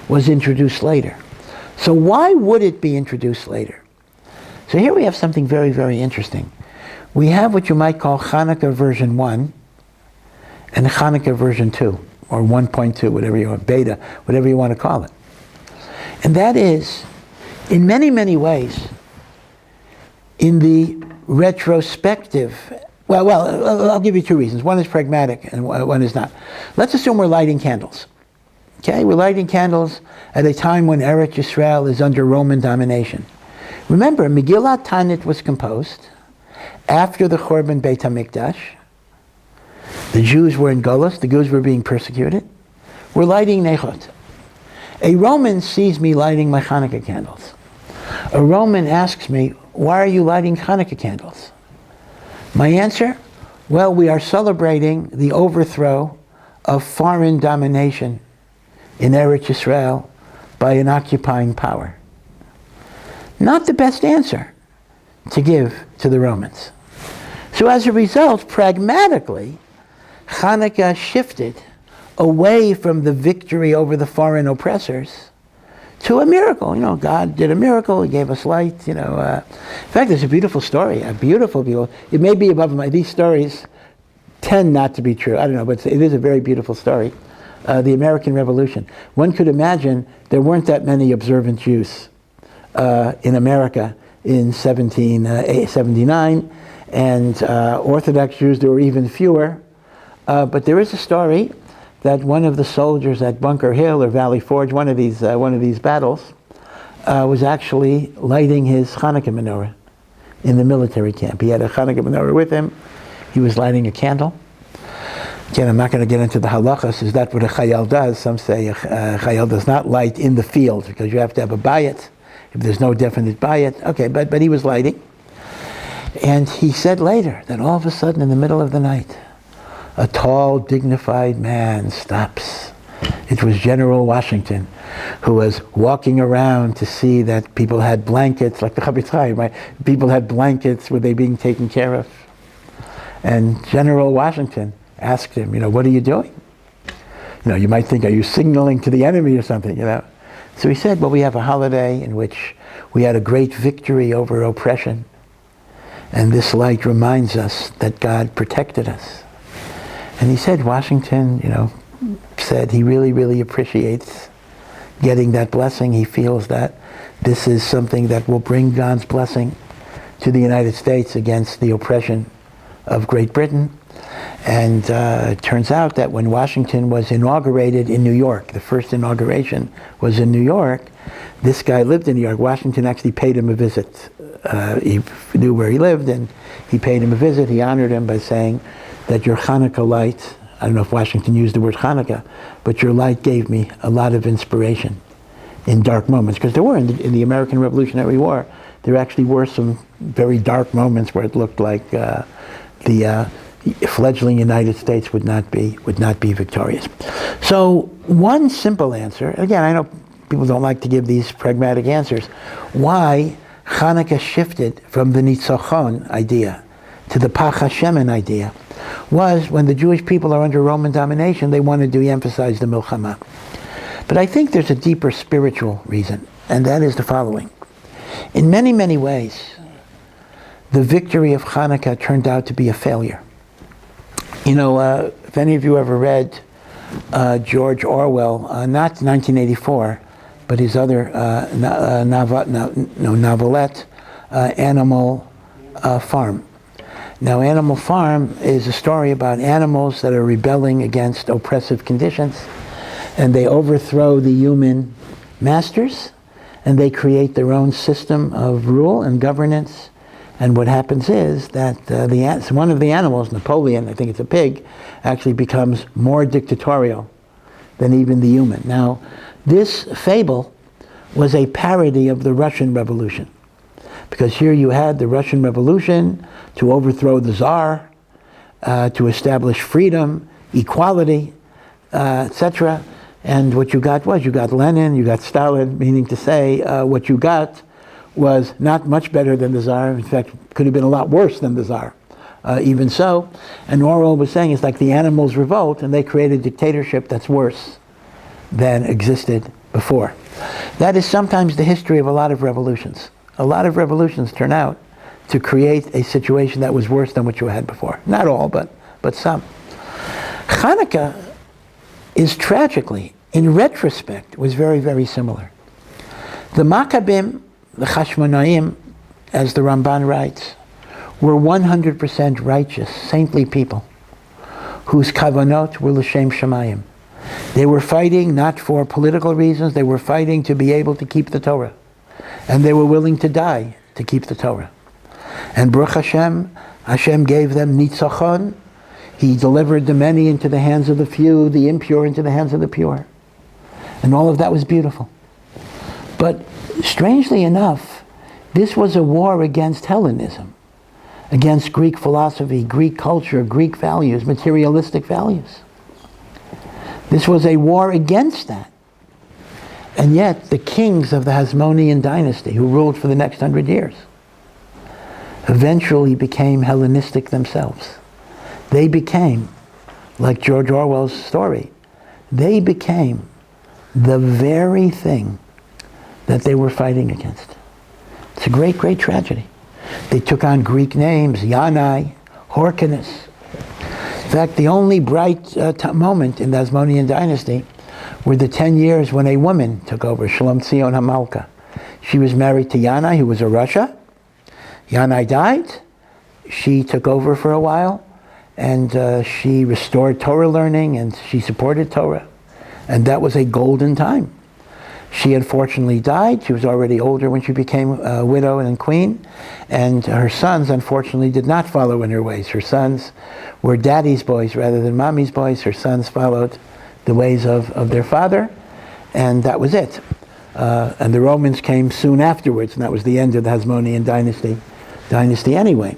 was introduced later. So why would it be introduced later? So here we have something very, very interesting. We have what you might call Chanukah version 1 and Chanukah version 2, or 1.2, whatever you want, beta, whatever you want to call it. And that is, in many, many ways, in the retrospective, well, I'll give you two reasons. One is pragmatic and one is not. Let's assume we're lighting candles. Okay, we're lighting candles at a time when Eretz Yisrael is under Roman domination. Remember, Megillat Ta'anit was composed after the Churban Beit HaMikdash. The Jews were in Geulá, the Jews were being persecuted. We're lighting Nechot. A Roman sees me lighting my Hanukkah candles. A Roman asks me, why are you lighting Hanukkah candles? My answer, well, we are celebrating the overthrow of foreign domination in Eretz Yisrael by an occupying power. Not the best answer to give to the Romans. So as a result, pragmatically, Hanukkah shifted away from the victory over the foreign oppressors to a miracle. You know, God did a miracle, He gave us light, in fact, there's a beautiful story, a beautiful, it may be above these stories tend not to be true, I don't know, but it is a very beautiful story. The American Revolution. One could imagine there weren't that many observant Jews in America in 1779, and Orthodox Jews, there were even fewer. But there is a story that one of the soldiers at Bunker Hill or Valley Forge, one of these battles, was actually lighting his Hanukkah menorah in the military camp. He had a Hanukkah menorah with him. He was lighting a candle. Again, I'm not going to get into the halachas. Is that what a Chayal does? Some say a Chayal does not light in the field because you have to have a bayit. If there's no definite bayit, okay, but he was lighting. And he said later that all of a sudden in the middle of the night, a tall, dignified man stops. It was General Washington, who was walking around to see that people had blankets, like the Chavetz Chaim, right? People had blankets, were they being taken care of? And General Washington asked him, what are you doing? You might think, are you signaling to the enemy or something, So he said, well, we have a holiday in which we had a great victory over oppression. And this light reminds us that God protected us. And he said, Washington, said he really, really appreciates getting that blessing. He feels that this is something that will bring God's blessing to the United States against the oppression of Great Britain. And it turns out that when Washington was inaugurated in New York, the first inauguration was in New York, this guy lived in New York. Washington actually paid him a visit. He knew where he lived, and he paid him a visit. He honored him by saying that your Hanukkah light, I don't know if Washington used the word Hanukkah, but your light gave me a lot of inspiration in dark moments. Because there were, in the American Revolutionary War, there actually were some very dark moments where it looked like the fledgling United States would not be victorious. So one simple answer, again, I know people don't like to give these pragmatic answers, why Hanukkah shifted from the Nitzachon idea to the Pach HaShemen idea was when the Jewish people are under Roman domination, they wanted to emphasize the Milchama. But I think there's a deeper spiritual reason, and that is the following. In many, many ways, the victory of Hanukkah turned out to be a failure. If any of you ever read George Orwell, not 1984, but his other novelette, Animal Farm. Now, Animal Farm is a story about animals that are rebelling against oppressive conditions, and they overthrow the human masters, and they create their own system of rule and governance. And what happens is that one of the animals, Napoleon, I think it's a pig, actually becomes more dictatorial than even the human. Now, this fable was a parody of the Russian Revolution, because here you had the Russian Revolution to overthrow the Tsar, to establish freedom, equality, etc. And what you got Lenin, you got Stalin, meaning to say what you got was not much better than the Tsar. In fact, could have been a lot worse than the Tsar. Even so, and Orwell was saying it's like the animals revolt, and they create a dictatorship that's worse than existed before. That is sometimes the history of a lot of revolutions. A lot of revolutions turn out to create a situation that was worse than what you had before. Not all, but some. Hanukkah is tragically, in retrospect, was very, very similar. The Maccabim, the Chashmonaim, as the Ramban writes, were 100% righteous, saintly people, whose kavanot were l'shem shamayim. They were fighting not for political reasons, they were fighting to be able to keep the Torah. And they were willing to die to keep the Torah. And Baruch Hashem, Hashem gave them Nitzachon. He delivered the many into the hands of the few, the impure into the hands of the pure. And all of that was beautiful. But strangely enough, this was a war against Hellenism, against Greek philosophy, Greek culture, Greek values, materialistic values. This was a war against that. And yet, the kings of the Hasmonean dynasty, who ruled for the next 100 years, eventually became Hellenistic themselves. They became, like George Orwell's story, they became the very thing that they were fighting against. It's a great, great tragedy. They took on Greek names, Yanai, Horkanus. In fact, the only bright moment in the Hasmonean dynasty were the 10 years when a woman took over, Shalom Tzion HaMalka. She was married to Yanai, who was a Russia. Yanai died. She took over for a while, and she restored Torah learning, and she supported Torah. And that was a golden time. She unfortunately died. She was already older when she became a widow and queen. And her sons, unfortunately, did not follow in her ways. Her sons were daddy's boys rather than mommy's boys. Her sons followed the ways of their father. And that was it. And the Romans came soon afterwards, and that was the end of the Hasmonean dynasty anyway.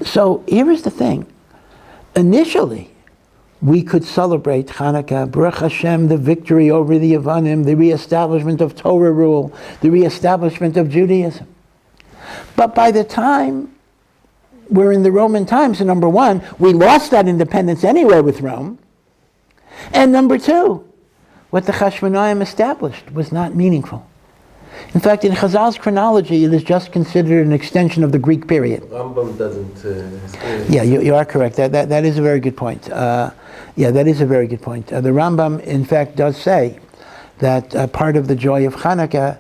So here is the thing. Initially, we could celebrate Chanukah, Baruch Hashem, the victory over the YIBONEH, the reestablishment of Torah rule, the reestablishment of Judaism. But by the time we're in the Roman times, so number one, we lost that independence anyway with Rome. And number two, what the Chashmonaim established was not meaningful. In fact, in Chazal's chronology, it is just considered an extension of the Greek period. Rambam doesn't... Yeah, you are correct. That is a very good point. That is a very good point. The Rambam, in fact, does say that part of the joy of Chanukah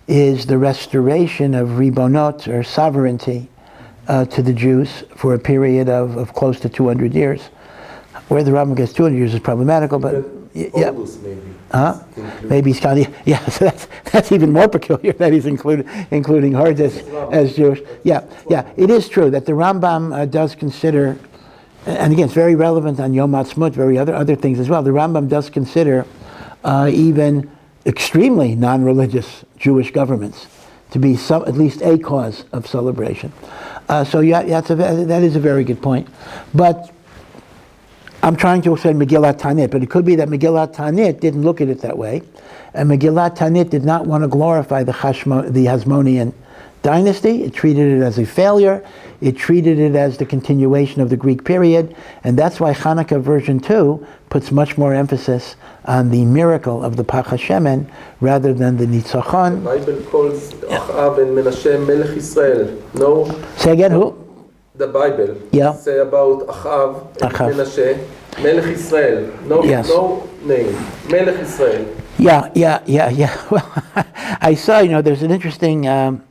is the restoration of ribonot, or sovereignty, to the Jews for a period of close to 200 years. Where the Rambam gets 200 years is problematical, but... Yeah. Maybe he's counting. Yeah, so that's even more peculiar that he's including her as Jewish. Yeah. It is true that the Rambam does consider, and again, it's very relevant on Yom Ha'atzmaut, very other things as well. The Rambam does consider even extremely non-religious Jewish governments to be at least a cause of celebration. That is a very good point, but. I'm trying to say Megillat Tanit, but it could be that Megillat Tanit didn't look at it that way, and Megillat Tanit did not want to glorify the Hasmonean dynasty. It treated it as a failure. It treated it as the continuation of the Greek period, and that's why Chanukah version 2 puts much more emphasis on the miracle of the Pach HaShemen rather than the Nitzachon. The Bible calls Achav and Menashe Melech Israel. No. Say again, who? The Bible say about Achav and Menashe, Melech Israel. No name. Melech Israel. Yeah. Well, I saw, there's an interesting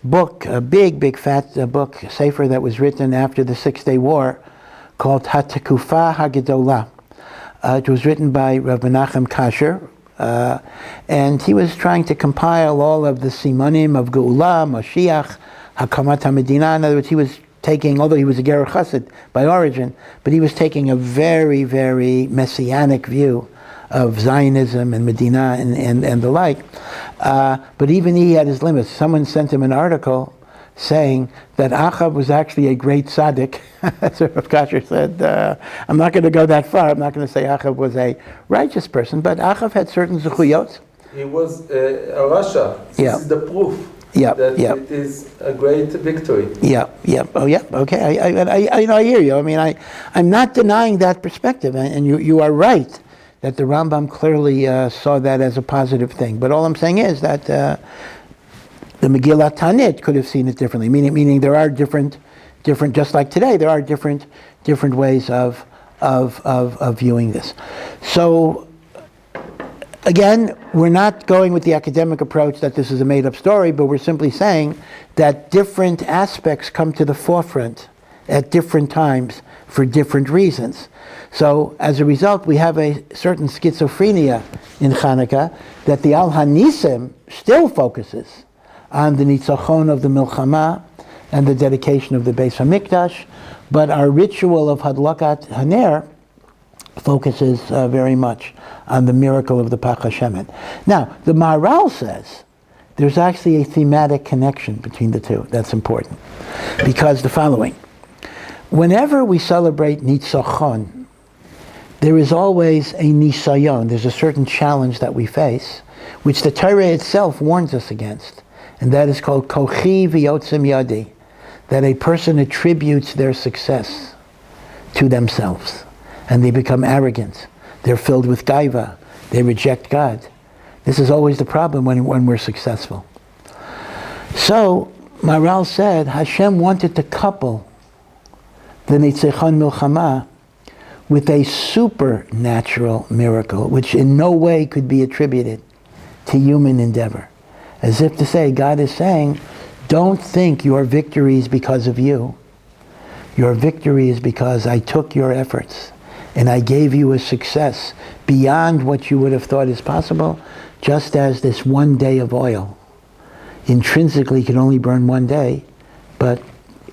book, a big fat book, sefer that was written after the 6-Day War called Hatekufah HaGedolah. It was written by Rav Menachem Kasher, and he was trying to compile all of the simonim of Geulá, Mashiach, Hakamat HaMedina. In other words, he was taking, although he was a Ger Chassid by origin, but he was taking a very, very messianic view Zionism and Medina and the like. But even he had his limits. Someone sent him an article saying that Achav was actually a great tzaddik. So Rav Kasher said, I'm not going to go that far. I'm not going to say Achav was a righteous person, but Achav had certain zechuyot. He was a Rasha. This is the proof that it is a great victory. Okay. I hear you. I mean, I'm not denying that perspective, and you are right that the Rambam clearly saw that as a positive thing. But all I'm saying is that the Megillah Tanit could have seen it differently. Meaning there are different, just like today, there are different ways of viewing this. So again, we're not going with the academic approach that this is a made-up story, but we're simply saying that different aspects come to the forefront at different times for different reasons. So as a result, we have a certain schizophrenia in Chanukah that the Al Hanisim still focuses on the Nitzachon of the Milchama and the dedication of the Beis HaMikdash, but our ritual of Hadlakat Haner focuses very much on the miracle of the Pach HaShemen. Now, the Maharal says there's actually a thematic connection between the two that's important, because the following: whenever we celebrate Nitzachon, there is always a nisayon, there's a certain challenge that we face, which the Torah itself warns us against, and that is called kochi v'yotzim yadi, that a person attributes their success to themselves, and they become arrogant. They're filled with gaiva. They reject God. This is always the problem when we're successful. So, Maharal said, Hashem wanted to couple the Nitzachon Milchama with a supernatural miracle, which in no way could be attributed to human endeavor. As if to say, God is saying, don't think your victory is because of you. Your victory is because I took your efforts and I gave you a success beyond what you would have thought is possible, just as this one day of oil intrinsically can only burn one day, but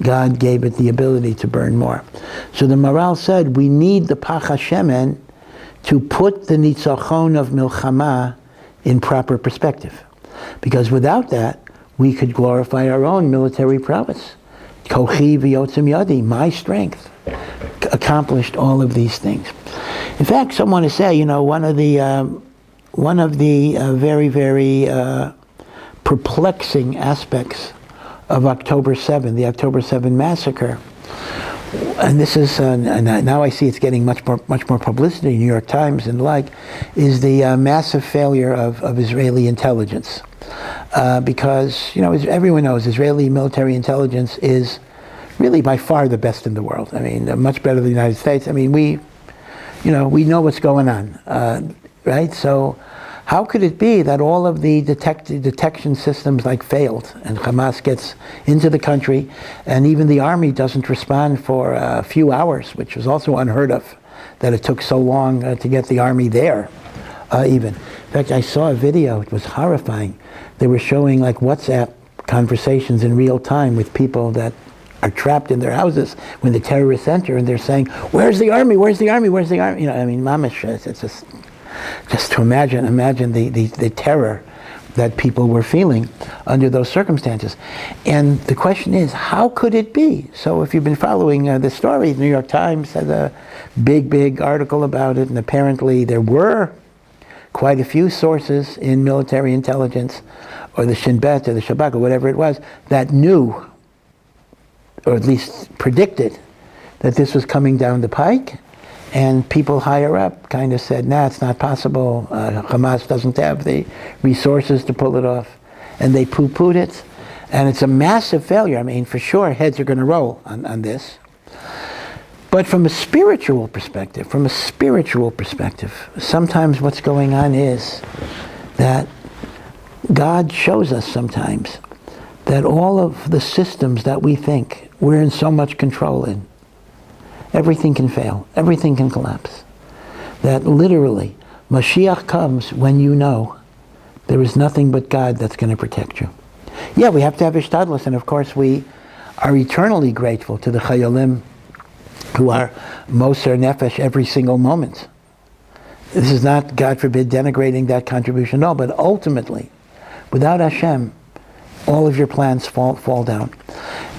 God gave it the ability to burn more. So the Maharal said we need the Pach HaShemen to put the Nitzachon of Milchama in proper perspective. Because without that, we could glorify our own military prowess. Kochi v'yotzim yadi, my strength, accomplished all of these things. In fact, some want to say, one of the very, very perplexing aspects of October 7, the October 7 massacre, and this is now I see it's getting much more publicity, New York Times and the like, is the massive failure of Israeli intelligence, because everyone knows Israeli military intelligence is really by far the best in the world. I mean, much better than the United States. I mean, we know what's going on, right? So how could it be that all of the detection systems failed, and Hamas gets into the country, and even the army doesn't respond for a few hours, which was also unheard of, that it took so long to get the army there, even. In fact, I saw a video, it was horrifying. They were showing WhatsApp conversations in real time with people that are trapped in their houses when the terrorists enter, and they're saying, "Where's the army? Where's the army? Where's the army?" Mamish, it's just to imagine the terror that people were feeling under those circumstances. And the question is, how could it be? So if you've been following the story, the New York Times had a big article about it, and apparently there were quite a few sources in military intelligence, or the Shin Bet or the Shabak or whatever it was, that knew, or at least predicted, that this was coming down the pike. And people higher up kind of said, nah, it's not possible. Hamas doesn't have the resources to pull it off. And they poo-pooed it. And it's a massive failure. I mean, for sure, heads are going to roll on this. But from a spiritual perspective, sometimes what's going on is that God shows us sometimes that all of the systems that we think we're in so much control in, everything can fail. Everything can collapse. That literally, Mashiach comes when you know there is nothing but God that's going to protect you. Yeah, we have to have ishtadlus, and of course we are eternally grateful to the Chayalim who are moser nefesh every single moment. This is not, God forbid, denigrating that contribution. No, but ultimately, without Hashem, all of your plans fall down.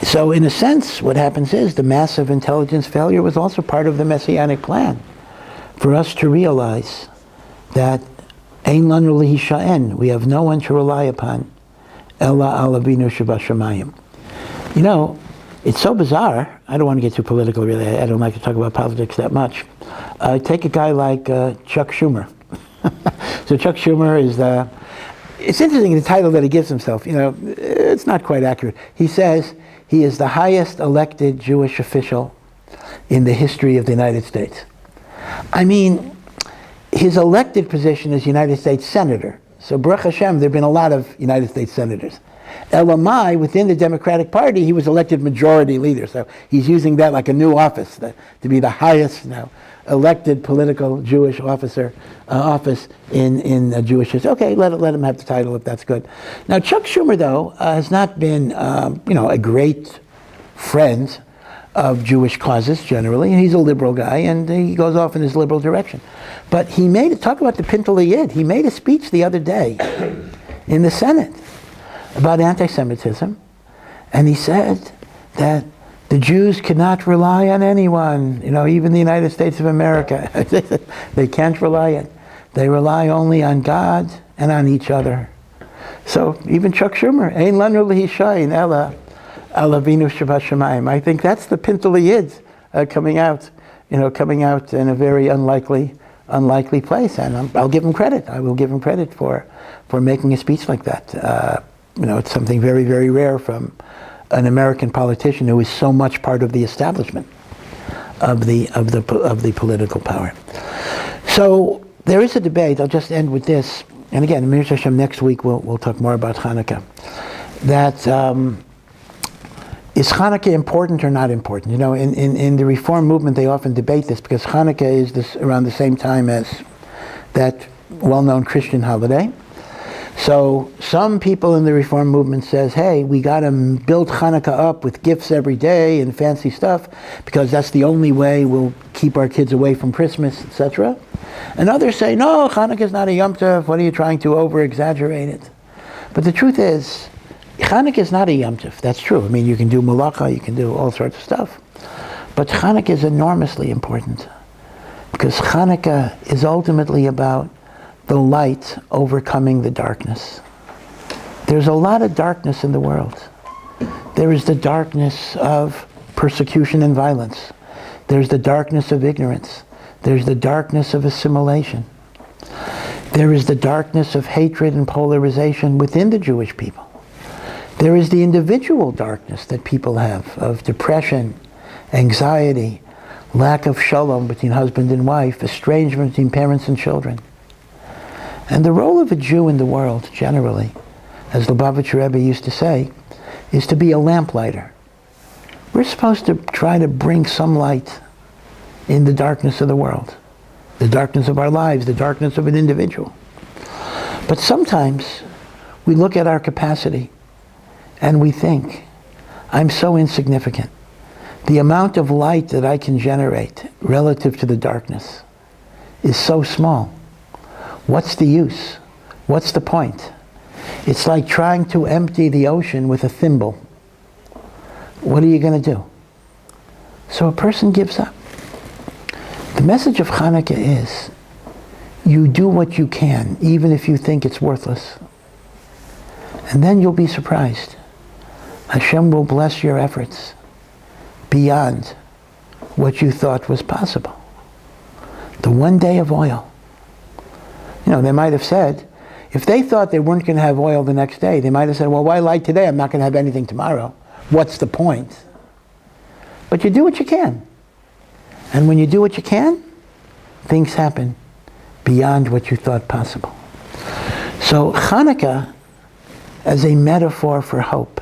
So in a sense, what happens is the massive intelligence failure was also part of the Messianic plan for us to realize that Ein lanu lehishaen, we have no one to rely upon, Ella al Avinu shebashamayim. You know, it's so bizarre. I don't want to get too political, really. I don't like to talk about politics that much. Take a guy like Chuck Schumer. So Chuck Schumer is the... It's interesting, the title that he gives himself. You know, it's not quite accurate. He says he is the highest elected Jewish official in the history of the United States. I mean, his elected position is United States Senator. So Baruch Hashem, there have been a lot of United States senators. Elamai, within the Democratic Party, he was elected majority leader. So he's using that like a new office, to be the highest now elected political Jewish office in Jewish history. Okay, let him have the title if that's good. Now Chuck Schumer, though, has not been a great friend of Jewish causes generally, and he's a liberal guy, and he goes off in his liberal direction. But he talk about the Pintel Yid. He made a speech the other day in the Senate about anti-Semitism, and he said that the Jews cannot rely on anyone, even the United States of America. They can't rely on. They rely only on God and on each other. So even Chuck Schumer, Ein lanu lehishayin ella al Avinu shebashamayim. I think that's the Pintel Yid coming out in a very unlikely place, and I'll give him credit. I will give him credit for making a speech like that. It's something very, very rare from an American politician who is so much part of the establishment of the political power. So there is a debate. I'll just end with this. And again, Mir Hashem, next week we'll talk more about Hanukkah. That is Hanukkah important or not important? In the Reform movement, they often debate this because Hanukkah is around the same time as that well-known Christian holiday. So some people in the Reform movement says, hey, we got to build Hanukkah up with gifts every day and fancy stuff because that's the only way we'll keep our kids away from Christmas, etc. And others say, no, Hanukkah is not a Yom Tov. What are you trying to over-exaggerate it? But the truth is, Hanukkah is not a Yom Tov. That's true. I mean, you can do malacha, you can do all sorts of stuff. But Hanukkah is enormously important because Hanukkah is ultimately about the light overcoming the darkness. There's a lot of darkness in the world. There is the darkness of persecution and violence. There's the darkness of ignorance. There's the darkness of assimilation. There is the darkness of hatred and polarization within the Jewish people. There is the individual darkness that people have of depression, anxiety, lack of shalom between husband and wife, estrangement between parents and children. And the role of a Jew in the world, generally, as Lubavitcher Rebbe used to say, is to be a lamplighter. We're supposed to try to bring some light in the darkness of the world, the darkness of our lives, the darkness of an individual. But sometimes we look at our capacity and we think, I'm so insignificant. The amount of light that I can generate relative to the darkness is so small. What's the use? What's the point? It's like trying to empty the ocean with a thimble. What are you going to do? So a person gives up. The message of Hanukkah is, you do what you can, even if you think it's worthless. And then you'll be surprised. Hashem will bless your efforts beyond what you thought was possible. The one day of oil. They might have said, if they thought they weren't going to have oil the next day, they might have said, well, why light today? I'm not going to have anything tomorrow. What's the point? But you do what you can. And when you do what you can, things happen beyond what you thought possible. So Hanukkah, as a metaphor for hope,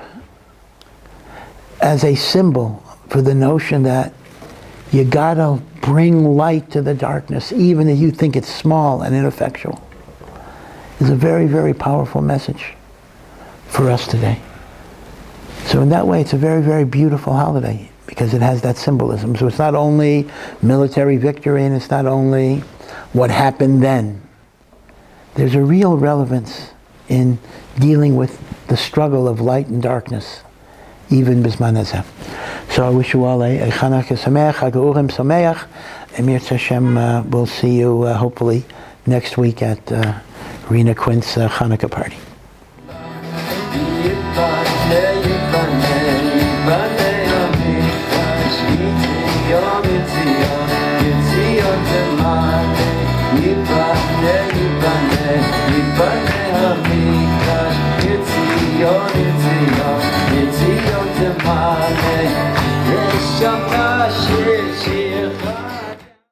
as a symbol for the notion that you gotta bring light to the darkness, even if you think it's small and ineffectual, is a very, very powerful message for us today. So in that way, it's a very, very beautiful holiday because it has that symbolism. So it's not only military victory and it's not only what happened then. There's a real relevance in dealing with the struggle of light and darkness, even Bisman Hazeh. So I wish you all a Chanukah Sameach, Chag Urim Sameach, and Mirz Hashem, we'll see you hopefully next week at Rena Quint's Chanukah party. It's